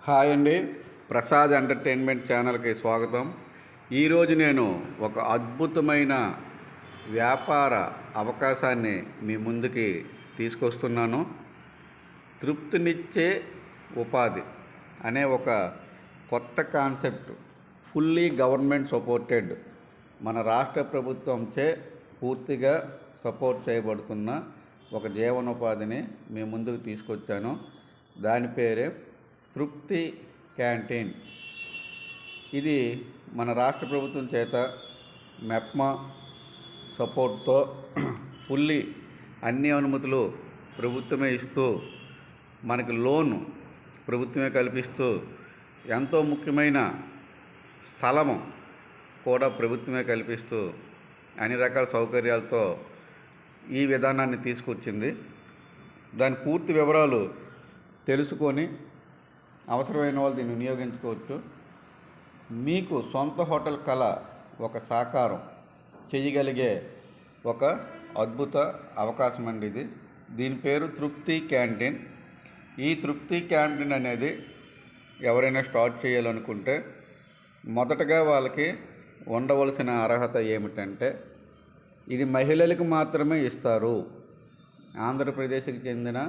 Hi అండి, Prasad entertainment ఛానల్కి స్వాగతం. ఈరోజు నేను ఒక అద్భుతమైన వ్యాపార అవకాశాన్ని మీ ముందుకి తీసుకొస్తున్నాను. తృప్తినిచ్చే ఉపాధి అనే ఒక కొత్త కాన్సెప్ట్, ఫుల్లీ గవర్నమెంట్ సపోర్టెడ్, మన రాష్ట్ర ప్రభుత్వంచే పూర్తిగా సపోర్ట్ చేయబడుతున్న ఒక జీవనోపాధిని మీ ముందుకు తీసుకొచ్చాను. దాని పేరే తృప్తి క్యాంటీన్. ఇది మన రాష్ట్ర ప్రభుత్వం చేత మెప్మా సపోర్ట్తో ఫుల్లీ అన్ని అనుమతులు ప్రభుత్వమే ఇస్తూ, మనకి లోన్ ప్రభుత్వమే కల్పిస్తూ, ఎంతో ముఖ్యమైన స్థలము కూడా ప్రభుత్వమే కల్పిస్తూ అన్ని రకాల సౌకర్యాలతో ఈ విధానాన్ని తీసుకొచ్చింది. దాని పూర్తి వివరాలు తెలుసుకొని అవసరమైన వాళ్ళు దీన్ని వినియోగించుకోవచ్చు. మీకు సొంత హోటల్ కళ ఒక సాకారం చేయగలిగే ఒక అద్భుత అవకాశం అండి ఇది. దీని పేరు తృప్తి క్యాంటీన్. ఈ తృప్తి క్యాంటీన్ అనేది ఎవరైనా స్టార్ట్ చేయాలనుకుంటే మొదటగా వాళ్ళకి ఉండవలసిన అర్హత ఏమిటంటే, ఇది మహిళలకు మాత్రమే ఇస్తారు. ఆంధ్రప్రదేశ్కి చెందిన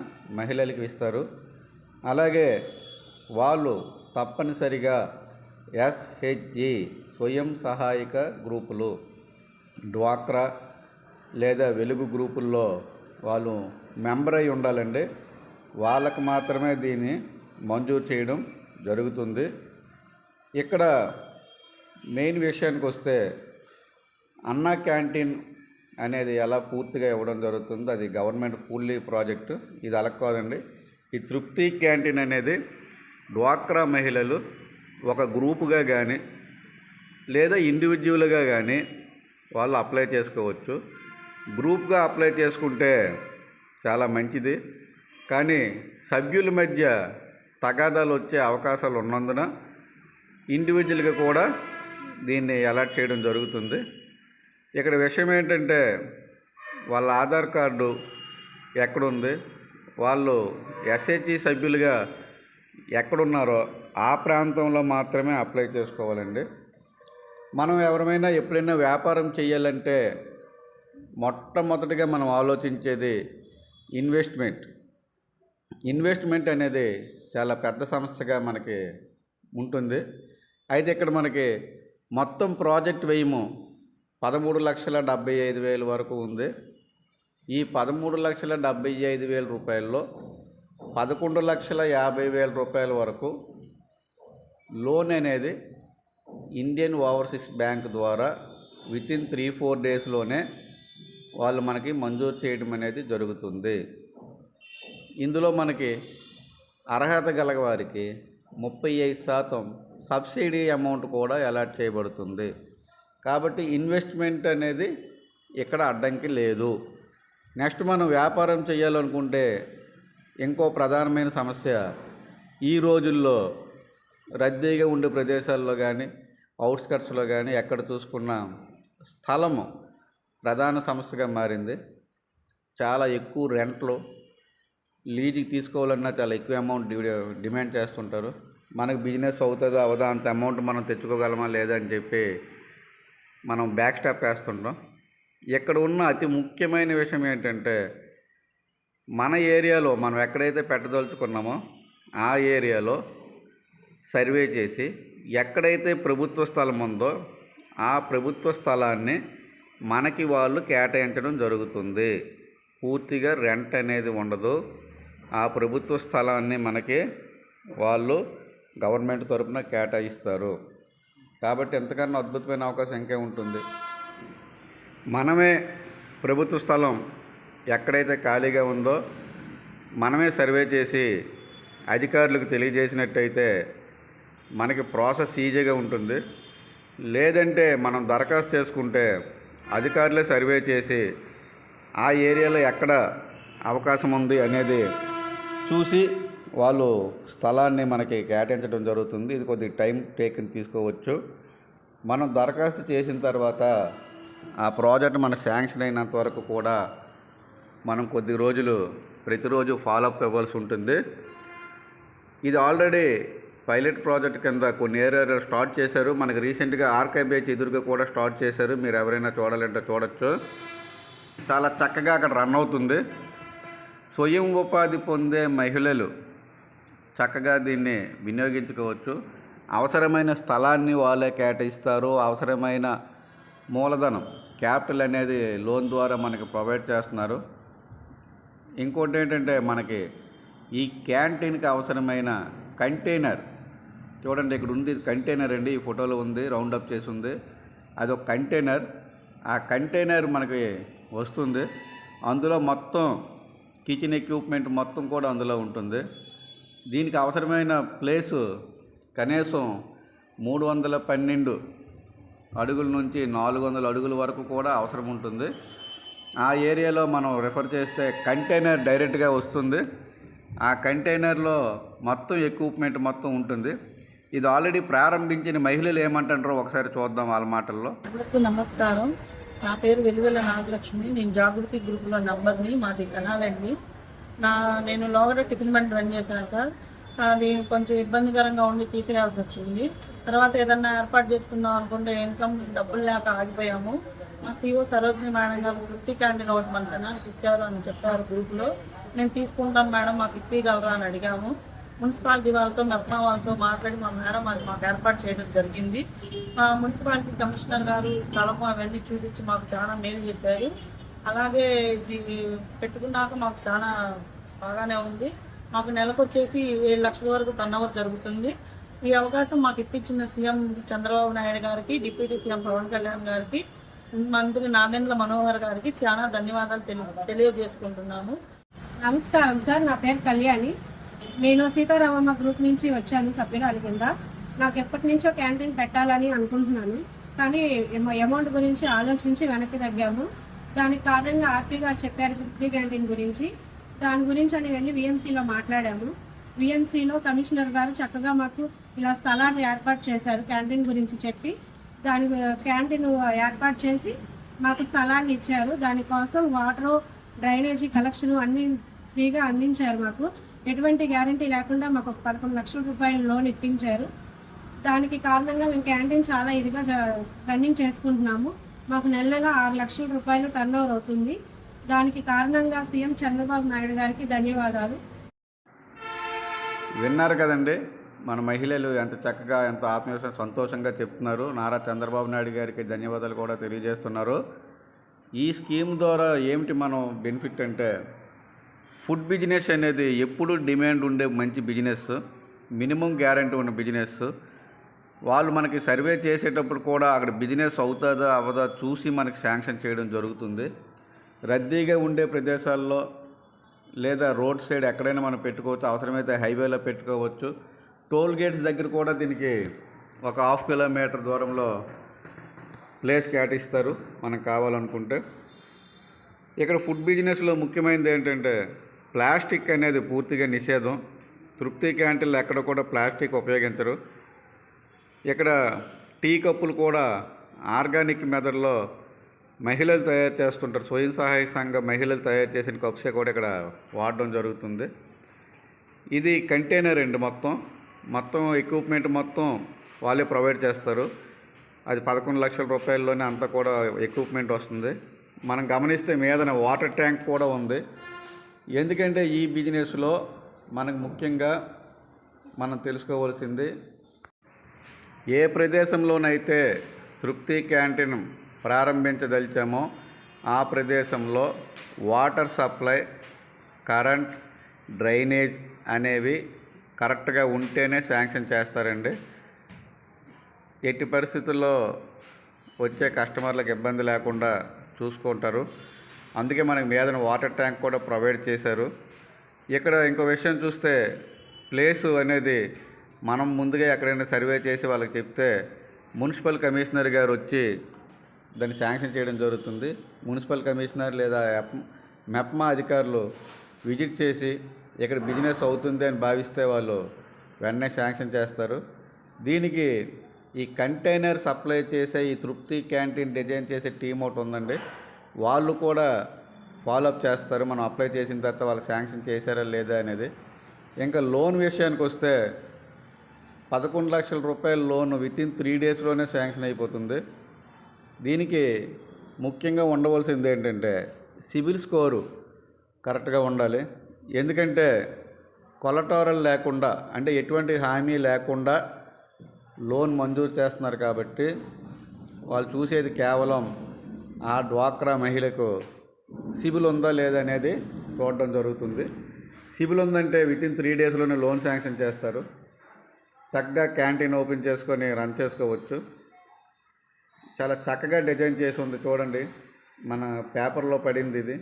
మహిళలకు ఇస్తారు. అలాగే వాళ్ళు తప్పనిసరిగా SHG స్వయం సహాయక గ్రూపులు, డ్వాక్రా లేదా వెలుగు గ్రూపుల్లో వాళ్ళు మెంబర్ అయి ఉండాలండి. వాళ్ళకు మాత్రమే దీన్ని మంజూరు చేయడం జరుగుతుంది. ఇక్కడ మెయిన్ విషయానికి వస్తే, అన్నా క్యాంటీన్ అనేది ఎలా పూర్తిగా ఇవ్వడం జరుగుతుంది, అది గవర్నమెంట్ ఫుల్లీ ప్రాజెక్టు. ఇది అలా కాదండి. ఈ తృప్తి క్యాంటీన్ అనేది డ్వాక్రా మహిళలు ఒక గ్రూపుగా కానీ లేదా ఇండివిజువల్గా కానీ వాళ్ళు అప్లై చేసుకోవచ్చు. గ్రూప్గా అప్లై చేసుకుంటే చాలా మంచిది, కానీ సభ్యుల మధ్య తగాదాలు వచ్చే అవకాశాలు ఉన్నందున ఇండివిజువల్గా కూడా దీన్ని అలాట్ చేయడం జరుగుతుంది. ఇక్కడ విషయం ఏంటంటే, వాళ్ళ ఆధార్ కార్డు ఎక్కడుంది, వాళ్ళు SHG సభ్యులుగా ఎక్కడున్నారో ఆ ప్రాంతంలో మాత్రమే అప్లై చేసుకోవాలండి. మనం ఎవరైనా ఎప్పుడైనా వ్యాపారం చేయాలంటే మొట్టమొదటిగా మనం ఆలోచించేది ఇన్వెస్ట్మెంట్ అనేది చాలా పెద్ద సమస్యగా మనకి ఉంటుంది. అయితే ఇక్కడ మనకి మొత్తం ప్రాజెక్ట్ వ్యయము 13,75,000 వరకు ఉంది. ఈ 13,75,000 రూపాయల్లో 11,50,000 రూపాయల వరకు లోన్ అనేది ఇండియన్ ఓవర్సీస్ బ్యాంక్ ద్వారా వితిన్ 3-4 డేస్లోనే వాళ్ళు మనకి మంజూరు చేయడం అనేది జరుగుతుంది. ఇందులో మనకి అర్హత గల వారికి 35% సబ్సిడీ అమౌంట్ కూడా అలాట్ చేయబడుతుంది. కాబట్టి ఇన్వెస్ట్మెంట్ అనేది ఇక్కడ అడ్డంకి లేదు. నెక్స్ట్, మనం వ్యాపారం చేయాలనుకుంటే ఇంకో ప్రధానమైన సమస్య, ఈ రోజుల్లో రద్దీగా ఉండే ప్రదేశాల్లో కానీ అవుట్స్కట్స్లో కానీ ఎక్కడ చూసుకున్న స్థలము ప్రధాన సమస్యగా మారింది. చాలా ఎక్కువ రెంట్లు, లీజుకి తీసుకోవాలన్నా చాలా ఎక్కువ అమౌంట్ డిమాండ్ చేస్తుంటారు. మనకు బిజినెస్ అవుతుందా అవదా, అంత అమౌంట్ మనం తెచ్చుకోగలమా లేదా అని చెప్పి మనం బ్యాక్ స్టాప్ వేస్తుంటాం. ఇక్కడ ఉన్న అతి ముఖ్యమైన విషయం ఏంటంటే, మన ఏరియాలో మనం ఎక్కడైతే పెట్టదలుచుకున్నామో ఆ ఏరియాలో సర్వే చేసి ఎక్కడైతే ప్రభుత్వ స్థలం ఉందో ఆ ప్రభుత్వ స్థలాన్ని మనకి వాళ్ళు కేటాయించడం జరుగుతుంది. పూర్తిగా రెంట్ అనేది ఉండదు. ఆ ప్రభుత్వ స్థలాన్ని మనకి వాళ్ళు గవర్నమెంట్ తరపున కేటాయిస్తారు. కాబట్టి ఎంతకన్నా అద్భుతమైన అవకాశం ఇంకే ఉంటుంది. మనమే ప్రభుత్వ స్థలం ఎక్కడైతే ఖాళీగా ఉందో మనమే సర్వే చేసి అధికారులకు తెలియజేసినట్టయితే మనకి ప్రాసెస్ ఈజీగా ఉంటుంది. లేదంటే మనం దరఖాస్తు చేసుకుంటే అధికారులే సర్వే చేసి ఆ ఏరియాలో ఎక్కడ అవకాశం ఉంది అనేది చూసి వాళ్ళు స్థలాన్ని మనకి కేటాయించడం జరుగుతుంది. ఇది కొద్దిగా టైం తీసుకోవచ్చు. మనం దరఖాస్తు చేసిన తర్వాత ఆ ప్రాజెక్ట్ మన శాంక్షన్ అయినంత వరకు కూడా మనం కొద్ది రోజులు ప్రతిరోజు ఫాలోఅప్ ఇవ్వాల్సి ఉంటుంది. ఇది ఆల్రెడీ పైలట్ ప్రాజెక్ట్ కింద కొన్ని ఏరియాలో స్టార్ట్ చేశారు. మనకి రీసెంట్గా ఆర్కే బీచ్ ఎదురుగా కూడా స్టార్ట్ చేశారు. మీరు ఎవరైనా చూడాలంటే చూడొచ్చు. చాలా చక్కగా అక్కడ రన్ అవుతుంది. స్వయం ఉపాధి పొందే మహిళలు చక్కగా దీన్ని వినియోగించుకోవచ్చు. అవసరమైన స్థలాన్ని వాళ్ళే కేటాయిస్తారు. అవసరమైన మూలధనం క్యాపిటల్ అనేది లోన్ ద్వారా మనకి ప్రొవైడ్ చేస్తున్నారు. ఇంకోటి ఏంటంటే మనకి ఈ క్యాంటీన్కి అవసరమైన కంటైనర్ చూడండి, ఇక్కడ ఉంది కంటైనర్ అండి. ఈ ఫోటోలో ఉంది, రౌండప్ చేసి ఉంది. అది ఒక కంటైనర్. ఆ కంటైనర్ మనకి వస్తుంది. అందులో మొత్తం కిచెన్ ఎక్విప్మెంట్ మొత్తం కూడా అందులో ఉంటుంది. దీనికి అవసరమైన ప్లేసు కనీసం 312 అడుగుల నుంచి 400 అడుగుల వరకు కూడా అవసరం ఉంటుంది. ఆ ఏరియాలో మనం రెఫర్ చేస్తే కంటైనర్ డైరెక్ట్గా వస్తుంది. ఆ కంటైనర్లో మొత్తం ఎక్విప్మెంట్ మొత్తం ఉంటుంది. ఇది ఆల్రెడీ ప్రారంభించిన మహిళలు ఏమంటారో ఒకసారి చూద్దాం వాళ్ళ మాటల్లో. నమస్కారం, నా పేరు వెలువెల నాగలక్ష్మి. నేను జాగృతి గ్రూప్లో నంబర్ని. మాది కనాలండి. నేను లోగడ టిఫిన్ బండి రన్ చేశాను సార్. అది కొంచెం ఇబ్బందికరంగా ఉండి తీసేయాల్సి వచ్చింది. తర్వాత ఏదన్నా ఏర్పాటు చేసుకుందాం అనుకుంటే ఇన్కమ్ డబ్బులు లేక ఆగిపోయాము. మా CEO సరోజిని మేడం గారు తృప్తి క్యాంటీన్ ఒకటి మన జనానికి ఇచ్చారు అని చెప్పారు గ్రూప్లో. నేను తీసుకుంటాను మేడం, మాకు ఇప్పగలరా అని అడిగాము. మున్సిపాలిటీ వాళ్ళతో మెప్మా వాళ్ళతో మాట్లాడి మా మేడం అది మాకు ఏర్పాటు చేయడం జరిగింది. మా మున్సిపాలిటీ కమిషనర్ గారు స్థలము అవన్నీ చూపించి మాకు చాలా మేలు చేశారు. అలాగే ఇది పెట్టుకున్నాక మాకు చాలా బాగానే ఉంది. మాకు నెలకు వచ్చేసి 7 లక్షల వరకు టర్నోవర్ జరుగుతుంది. ఈ అవకాశం మాకు ఇప్పించిన సీఎం చంద్రబాబు నాయుడు గారికి, డిప్యూటీ సీఎం పవన్ కళ్యాణ్ గారికి, మంత్రి నాదెండ్ల మనోహర్ గారికి చాలా ధన్యవాదాలు తెలియజేసుకుంటున్నాను. నమస్కారం సార్, నా పేరు కళ్యాణి. నేను సీతారామమ్మ గ్రూప్ నుంచి వచ్చాను సభ్యురాలి కింద. నాకు ఎప్పటి నుంచో క్యాంటీన్ పెట్టాలని అనుకుంటున్నాను, కానీ అమౌంట్ గురించి ఆలోచించి వెనక్కి తగ్గాము. దానికి కారణంగా ఆర్పీ గారు చెప్పారు ఫ్రీ క్యాంటీన్ గురించి. దాని గురించి అని వెళ్ళి VMCలో మాట్లాడాము. VMCలో కమిషనర్ గారు చక్కగా మాకు ఇలా స్థలాన్ని ఏర్పాటు చేశారు. క్యాంటీన్ గురించి చెప్పి దాని క్యాంటీన్ ఏర్పాటు చేసి మాకు స్థలాన్ని ఇచ్చారు. దానికోసం వాటరు, డ్రైనేజీ కలెక్షన్ అన్ని ఫ్రీగా అందించారు. మాకు ఎటువంటి గ్యారంటీ లేకుండా మాకు 11 లక్షల రూపాయల లోన్ ఇప్పించారు. దానికి కారణంగా మేము క్యాంటీన్ చాలా ఇదిగా రన్నింగ్ చేసుకుంటున్నాము. మాకు నెల 6 లక్షల రూపాయలు టర్నోవర్ అవుతుంది. దానికి కారణంగా సీఎం చంద్రబాబు నాయుడు గారికి ధన్యవాదాలు. విన్నారు కదండి, మన మహిళలు ఎంత చక్కగా, ఎంత ఆత్మవిశ్వాసం, సంతోషంగా చెప్తున్నారు. నారా చంద్రబాబు నాయుడు గారికి ధన్యవాదాలు కూడా తెలియజేస్తున్నారు. ఈ స్కీమ్ ద్వారా ఏమిటి మనం బెనిఫిట్ అంటే, ఫుడ్ బిజినెస్ అనేది ఎప్పుడు డిమాండ్ ఉండే మంచి బిజినెస్, మినిమం గ్యారంటీ ఉన్న బిజినెస్. వాళ్ళు మనకి సర్వే చేసేటప్పుడు కూడా అక్కడ బిజినెస్ అవుతుందా అవ్వదా చూసి మనకి శాంక్షన్ చేయడం జరుగుతుంది. రద్దీగా ఉండే ప్రదేశాల్లో లేదా రోడ్ సైడ్ ఎక్కడైనా మనం పెట్టుకోవచ్చు. అవసరమైతే హైవేలో పెట్టుకోవచ్చు. టోల్ గేట్స్ దగ్గర కూడా దీనికి ఒక 1/2 కిలోమీటర్ దూరంలో ప్లేస్ కేటాయిస్తారు మనకు కావాలనుకుంటే. ఇక్కడ ఫుడ్ బిజినెస్లో ముఖ్యమైనది ఏంటంటే ప్లాస్టిక్ అనేది పూర్తిగా నిషేధం. తృప్తి క్యాంటీన్లు ఎక్కడ కూడా ప్లాస్టిక్ ఉపయోగించరు. ఇక్కడ టీ కప్పులు కూడా ఆర్గానిక్ మెథడ్లో మహిళలు తయారు చేస్తుంటారు. స్వయం సహాయక సంఘ మహిళలు తయారు చేసిన కప్సే కూడా ఇక్కడ వాడడం జరుగుతుంది. ఇది కంటైనర్ అండి. మొత్తం ఎక్విప్మెంట్ మొత్తం వాళ్ళే ప్రొవైడ్ చేస్తారు. అది 11 లక్షల రూపాయల్లోనే అంతా కూడా ఎక్విప్మెంట్ వస్తుంది. మనం గమనిస్తే మీదన వాటర్ ట్యాంక్ కూడా ఉంది. ఎందుకంటే ఈ బిజినెస్లో మనకు ముఖ్యంగా మనం తెలుసుకోవాల్సింది, ఏ ప్రదేశంలోనైతే తృప్తి క్యాంటీన్ ప్రారంభించదలిచామో ఆ ప్రదేశంలో వాటర్ సప్లై, కరెంట్, డ్రైనేజ్ అనేవి కరెక్ట్గా ఉంటేనే శాంక్షన్ చేస్తారండి. ఎట్టి పరిస్థితుల్లో వచ్చే కస్టమర్లకు ఇబ్బంది లేకుండా చూసుకుంటారు. అందుకే మనకి మీదన వాటర్ ట్యాంక్ కూడా ప్రొవైడ్ చేశారు. ఇక్కడ ఇంకో విషయం చూస్తే, ప్లేసు అనేది మనం ముందుగా ఎక్కడైనా సర్వే చేసి వాళ్ళకి చెప్తే మున్సిపల్ కమిషనర్ గారు వచ్చి దాన్ని శాంక్షన్ చేయడం జరుగుతుంది. మున్సిపల్ కమిషనర్ లేదా మెప్మా అధికారులు విజిట్ చేసి ఇక్కడ బిజినెస్ అవుతుంది అని భావిస్తే వాళ్ళు వెంటనే శాంక్షన్ చేస్తారు. దీనికి ఈ కంటైనర్ సప్లై చేసే ఈ తృప్తి క్యాంటీన్ డిజైన్ చేసే టీం ఒకటి ఉందండి. వాళ్ళు కూడా ఫాలోఅప్ చేస్తారు. మనం అప్లై చేసిన తర్వాత వాళ్ళు శాంక్షన్ చేశారా లేదా అనేది. ఇంకా లోన్ విషయానికి వస్తే, 11 లక్షల రూపాయల లోన్ వితిన్ 3 డేస్లోనే శాంక్షన్ అయిపోతుంది. దీనికి ముఖ్యంగా ఉండవలసింది ఏంటంటే సిబిల్ స్కోరు కరెక్ట్గా ఉండాలి. ఎందుకంటే కొలటోరల్ లేకుండా, అంటే ఎటువంటి హామీ లేకుండా లోన్ మంజూరు చేస్తున్నారు కాబట్టి వాళ్ళు చూసేది కేవలం ఆ డ్వాక్రా మహిళకు సిబిల్ ఉందా లేదా అనేది చూడడం జరుగుతుంది. సిబిల్ ఉందంటే వితిన్ 3 డేస్లోనే లోన్ శాంక్షన్ చేస్తారు. చక్కగా క్యాంటీన్ ఓపెన్ చేసుకొని రన్ చేసుకోవచ్చు. చాలా చక్కగా డిజైన్ చేసి ఉంది చూడండి. మన పేపర్లో పడింది ఇది.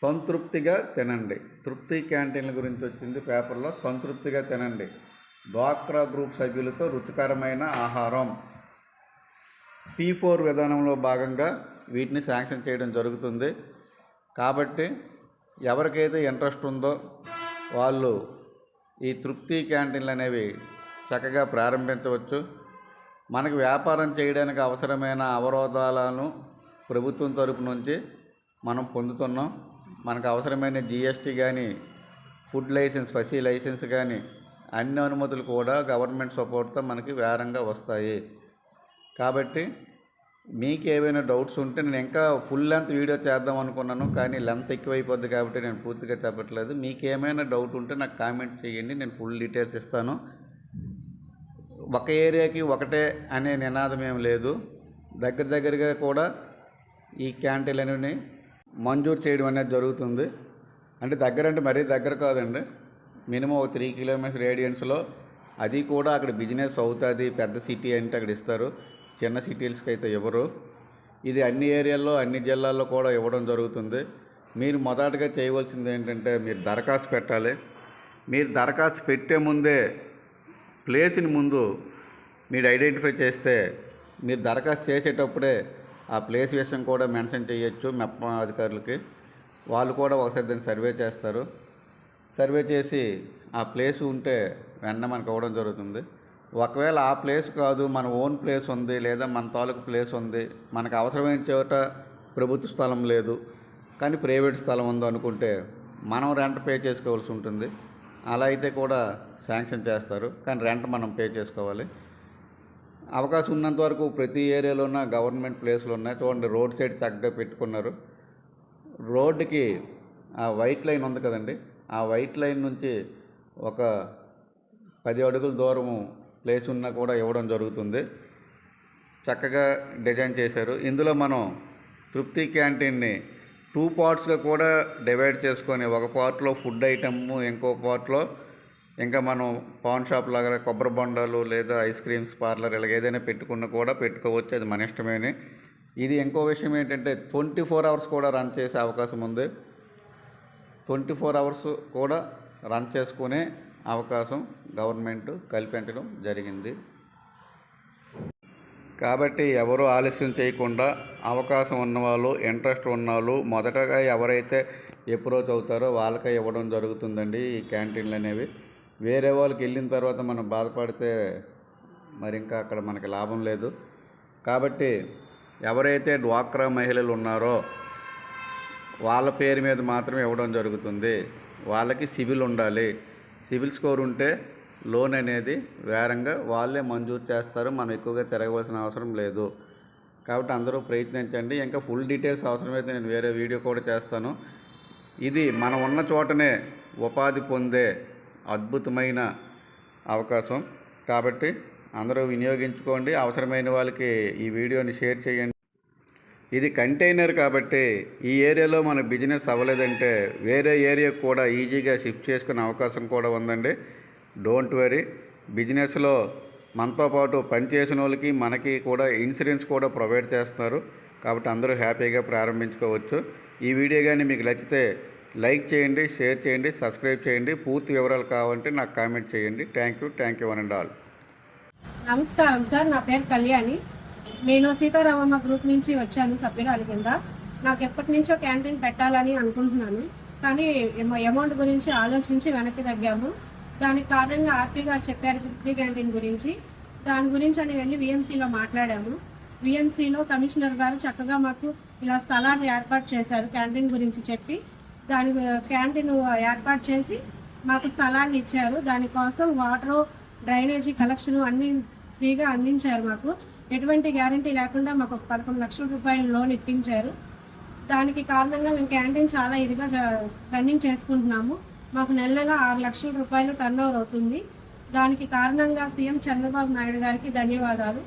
సంతృప్తిగా తినండి. తృప్తి క్యాంటీన్ల గురించి వచ్చింది పేపర్లో. సంతృప్తిగా తినండి, డ్వాక్రా గ్రూప్ సభ్యులతో రుచికరమైన ఆహారం. P4 విధానంలో భాగంగా వీటిని శాంక్షన్ చేయడం జరుగుతుంది. కాబట్టి ఎవరికైతే ఇంట్రెస్ట్ ఉందో వాళ్ళు ఈ తృప్తి క్యాంటీన్లు అనేవి చక్కగా ప్రారంభించవచ్చు. మనకు వ్యాపారం చేయడానికి అవసరమైన అవరోధాలను ప్రభుత్వం తరపు నుంచి మనం పొందుతున్నాం. మనకు అవసరమైన GST కానీ, ఫుడ్ లైసెన్స్, పసి లైసెన్స్ కానీ అన్ని అనుమతులు కూడా గవర్నమెంట్ సపోర్ట్తో మనకి వేరంగా వస్తాయి. కాబట్టి మీకు ఏవైనా డౌట్స్ ఉంటే, నేను ఇంకా ఫుల్ లెంత్ వీడియో చేద్దాం అనుకున్నాను కానీ లెంత్ ఎక్కువైపోద్ది కాబట్టి నేను పూర్తిగా చెప్పట్లేదు. మీకు ఏమైనా డౌట్ ఉంటే నాకు కామెంట్ చేయండి, నేను ఫుల్ డీటెయిల్స్ ఇస్తాను. ఒక ఏరియాకి ఒకటే అనే నినాదం ఏం లేదు. దగ్గరగా కూడా ఈ క్యాంటీన్లు అనేవి మంజూరు చేయడం అనేది జరుగుతుంది. అంటే దగ్గరంటే మరీ దగ్గర కాదండి, మినిమం ఒక 3 కిలోమీటర్స్ రేడియన్స్లో. అది కూడా అక్కడ బిజినెస్ అవుతుంది. పెద్ద సిటీ అంటే అక్కడ ఇస్తారు, చిన్న సిటీస్కి అయితే ఇవ్వరు. ఇది అన్ని ఏరియాల్లో, అన్ని జిల్లాల్లో కూడా ఇవ్వడం జరుగుతుంది. మీరు మొదటగా చేయవలసింది ఏంటంటే మీరు దరఖాస్తు పెట్టాలి. మీరు దరఖాస్తు పెట్టే ముందే ప్లేస్ని ముందు మీరు ఐడెంటిఫై చేస్తే మీరు దరఖాస్తు చేసేటప్పుడే ఆ ప్లేస్ విషయం కూడా మెన్షన్ చేయొచ్చు మెప్ప అధికారులకి. వాళ్ళు కూడా ఒకసారి దాన్ని సర్వే చేస్తారు. సర్వే చేసి ఆ ప్లేస్ ఉంటే వెంటనే మనకు ఇవ్వడం జరుగుతుంది. ఒకవేళ ఆ ప్లేస్ కాదు, మన ఓన్ ప్లేస్ ఉంది లేదా మన తాలూకు ప్లేస్ ఉంది, మనకు అవసరమైన చోట ప్రభుత్వ స్థలం లేదు కానీ ప్రైవేట్ స్థలం ఉంది అనుకుంటే మనం రెంట్ పే చేసుకోవాల్సి ఉంటుంది. అలా అయితే కూడా శాంక్షన్ చేస్తారు, కానీ రెంట్ మనం పే చేసుకోవాలి. అవకాశం ఉన్నంత వరకు ప్రతి ఏరియాలోన గవర్నమెంట్ ప్లేస్లు ఉన్నాయి. చూడండి, రోడ్ సైడ్ చక్కగా పెట్టుకున్నారు. రోడ్డుకి ఆ వైట్ లైన్ ఉంది కదండి, ఆ వైట్ లైన్ నుంచి ఒక 10 అడుగుల దూరము ప్లేస్ ఉన్నా కూడా ఇవ్వడం జరుగుతుంది. చక్కగా డిజైన్ చేశారు. ఇందులో మనం తృప్తి క్యాంటీన్ని 2 పార్ట్స్గా కూడా డివైడ్ చేసుకొని, ఒక పార్ట్లో ఫుడ్ ఐటమ్, ఇంకో పార్ట్లో ఇంకా మనం పాన్ షాప్ లాగా కొబ్బరి బొండాలు లేదా ఐస్ క్రీమ్స్ పార్లర్ ఇలాగ ఏదైనా పెట్టుకున్నా కూడా పెట్టుకోవచ్చు, అది మన ఇష్టమేని. ఇది ఇంకో విషయం ఏంటంటే 24 అవర్స్ కూడా రన్ చేసే అవకాశం ఉంది. 24 అవర్స్ కూడా రన్ చేసుకునే అవకాశం గవర్నమెంట్ కల్పించడం జరిగింది. కాబట్టి ఎవరు ఆలస్యం చేయకుండా అవకాశం ఉన్నవాళ్ళు, ఇంట్రెస్ట్ ఉన్నవాళ్ళు మొదటగా ఎవరైతే అప్రోచ్ అవుతారో వాళ్ళకే ఇవ్వడం జరుగుతుందండి ఈ క్యాంటీన్లు అనేవి. వేరే వాళ్ళకి వెళ్ళిన తర్వాత మనం బాధపడితే మరి ఇంకా అక్కడ మనకి లాభం లేదు. కాబట్టి ఎవరైతే డ్వాక్రా మహిళలు ఉన్నారో వాళ్ళ పేరు మీద మాత్రమే ఇవ్వడం జరుగుతుంది. వాళ్ళకి సిబిల్ ఉండాలి. సిబిల్ స్కోర్ ఉంటే లోన్ అనేది వేరంగా వాళ్ళే మంజూరు చేస్తారు. మనం ఎక్కువగా తిరగవలసిన అవసరం లేదు. కాబట్టి అందరూ ప్రయత్నించండి. ఇంకా ఫుల్ డీటెయిల్స్ అవసరమైతే నేను వేరే వీడియో కూడా చేస్తాను. ఇది మనం ఉన్న చోటనే ఉపాధి పొందే అద్భుతమైన అవకాశం. కాబట్టి అందరూ వినియోగించుకోండి. అవసరమైన వాళ్ళకి ఈ వీడియోని షేర్ చేయండి. ఇది కంటైనర్ కాబట్టి ఈ ఏరియాలో మన బిజినెస్ అవ్వలేదంటే వేరే ఏరియాకు కూడా ఈజీగా షిఫ్ట్ చేసుకునే అవకాశం కూడా ఉందండి. Don't worry. బిజినెస్లో మనతో పాటు పనిచేసిన వాళ్ళకి మనకి కూడా ఇన్సూరెన్స్ కూడా ప్రొవైడ్ చేస్తున్నారు. కాబట్టి అందరూ హ్యాపీగా ప్రారంభించుకోవచ్చు. ఈ వీడియో కానీ మీకు నచ్చితే లైక్ చేయండి, షేర్ చేయండి, సబ్స్క్రైబ్ చేయండి. పూర్తి వివరాలు కావాలంటే నాకు కామెంట్ చేయండి. Thank you one and all. నమస్కారం సార్, నా పేరు కళ్యాణి. నేను సీతారామమ్మ గ్రూప్ నుంచి వచ్చాను సభ్యురాలి కింద. నాకు ఎప్పటి నుంచో క్యాంటీన్ పెట్టాలని అనుకుంటున్నాను, కానీ అమౌంట్ గురించి ఆలోచించి వెనక్కి తగ్గాము. దానికి కారణంగా ఆర్పీ గారు చెప్పారు ఫ్రీ క్యాంటీన్ గురించి. దాని గురించి అని వెళ్ళి VMCలో మాట్లాడాము. VMCలో కమిషనర్ గారు చక్కగా మాకు ఇలా స్థలాన్ని ఏర్పాటు చేశారు. క్యాంటీన్ గురించి చెప్పి దాని క్యాంటీన్ ఏర్పాటు చేసి మాకు స్థలాన్ని ఇచ్చారు. దానికోసం వాటరు డ్రైనేజీ కలెక్షన్ అన్ని ఫ్రీగా అందించారు. మాకు ఎటువంటి గ్యారంటీ లేకుండా మాకు 11 లక్షల రూపాయలు లోన్ ఇప్పించారు. దానికి కారణంగా మేము క్యాంటీన్ చాలా ఇదిగా రన్నింగ్ చేసుకుంటున్నాము. మాకు నెల నెల 6 లక్షల రూపాయలు టర్న్ ఓవర్ అవుతుంది. దానికి కారణంగా సీఎం చంద్రబాబు నాయుడు గారికి ధన్యవాదాలు.